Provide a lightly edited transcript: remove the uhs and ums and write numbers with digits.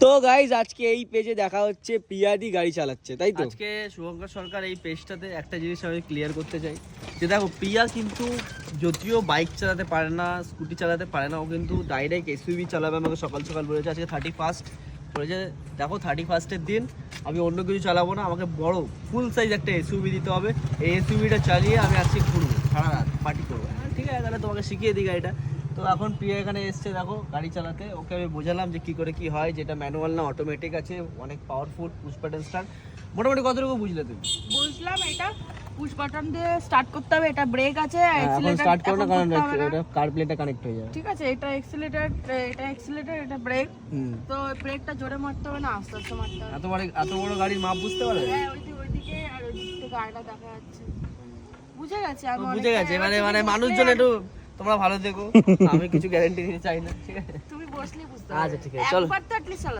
তো গাইজ আজকে এই পেজে দেখা হচ্ছে পিয়াদি গাড়ি চালাচ্ছে, তাই তো? আজকে শুভঙ্কর সরকার এই পেজটাতে একটা জিনিস আমি ক্লিয়ার করতে চাই যে দেখো প্রিয়া কিন্তু যদিও বাইক চালাতে পারে না, স্কুটি চালাতে পারে না, ও কিন্তু ডাইরেক্ট এসইউভি চালাবে। আমাকে সকাল সকাল বলেছে আজকে 31st বলেছে, দেখো 31st-এর দিন আমি অন্য কিছু চালাবো না, আমাকে বড় ফুল সাইজ একটা এসইউভি দিতে হবে। এই এসইউভিটা চালিয়ে আমি আজকে ঘুরবো, সারা রাত পার্টি করবো। ঠিক আছে, তাহলে তোমাকে শিখিয়ে দিই গাড়িটা। তো এখন প্রিয়া এখানে এসছে দেখো গাড়ি চালাতে, ওকে আমি বোঝালাম যে কি করে কি হয়, যেটা ম্যানুয়াল না অটোমেটিক আছে, অনেক পাওয়ারফুল, পুশ বাটন স্টার্ট। মোটামুটি কতটুকু বুঝলে তুমি? বুঝলাম এটা পুশ বাটন দিয়ে স্টার্ট করতে হবে, এটা ব্রেক আছে, এখন স্টার্ট করো না, কারণ এটা কার প্লেটে কানেক্ট হয়ে যাবে। ঠিক আছে, এটা এক্সিলারেটর, এটা ব্রেক। তো ব্রেকটা জোরে মারতে হবে না, আস্তে আস্তে মারতে হবে। এত বড় গাড়ির মাপ বুঝতে পারবে? হ্যাঁ, ওইদিকে আর ওইদিকে গাড়িটা দেখা যাচ্ছে। বুঝে গেছে আমি, বুঝে গেছে। মানে মানুষজন একটু তোমরা ভালো দেখো, আমি কিছু গ্যারান্টি দিতে চাই না। ঠিক আছে, তুমি বসলেই বুঝতে আচ্ছা পারবে। ঠিক আছে, চলো। একবার তো at least চালাতে